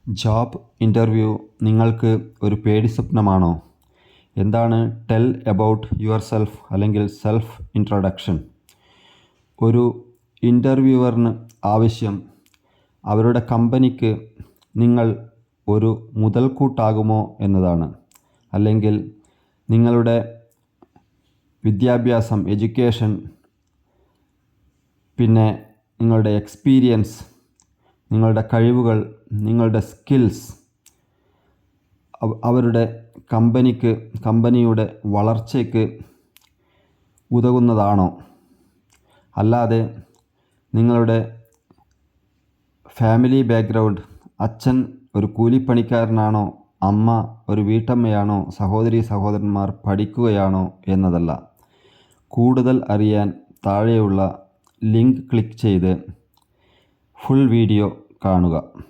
Job interview നിങ്ങൾക്ക് ഒരു പേടിസ്വപ്നമാണോ? എന്താണ് ടെൽ എബൌട്ട് യുവർ സെൽഫ് അല്ലെങ്കിൽ സെൽഫ് ഇൻട്രൊഡക്ഷൻ? ഒരു ഇൻ്റർവ്യൂവറിന് ആവശ്യം അവരുടെ കമ്പനിക്ക് നിങ്ങൾ ഒരു മുതൽക്കൂട്ടാകുമോ എന്നതാണ്. അല്ലെങ്കിൽ നിങ്ങളുടെ വിദ്യാഭ്യാസം, എഡ്യൂക്കേഷൻ, പിന്നെ നിങ്ങളുടെ എക്സ്പീരിയൻസ്, നിങ്ങളുടെ കഴിവുകൾ, നിങ്ങളുടെ സ്കിൽസ് അവരുടെ കമ്പനിയുടെ വളർച്ചയ്ക്ക് ഉതകുന്നതാണോ? അല്ലാതെ നിങ്ങളുടെ ഫാമിലി ബാക്ക്ഗ്രൗണ്ട്, അച്ഛൻ ഒരു കൂലിപ്പണിക്കാരനാണോ, അമ്മ ഒരു വീട്ടമ്മയാണോ, സഹോദരന്മാർ പഠിക്കുകയാണോ എന്നതല്ല. കൂടുതൽ അറിയാൻ താഴെയുള്ള ലിങ്ക് ക്ലിക്ക് ചെയ്ത് ഫുൾ വീഡിയോ കാണുക.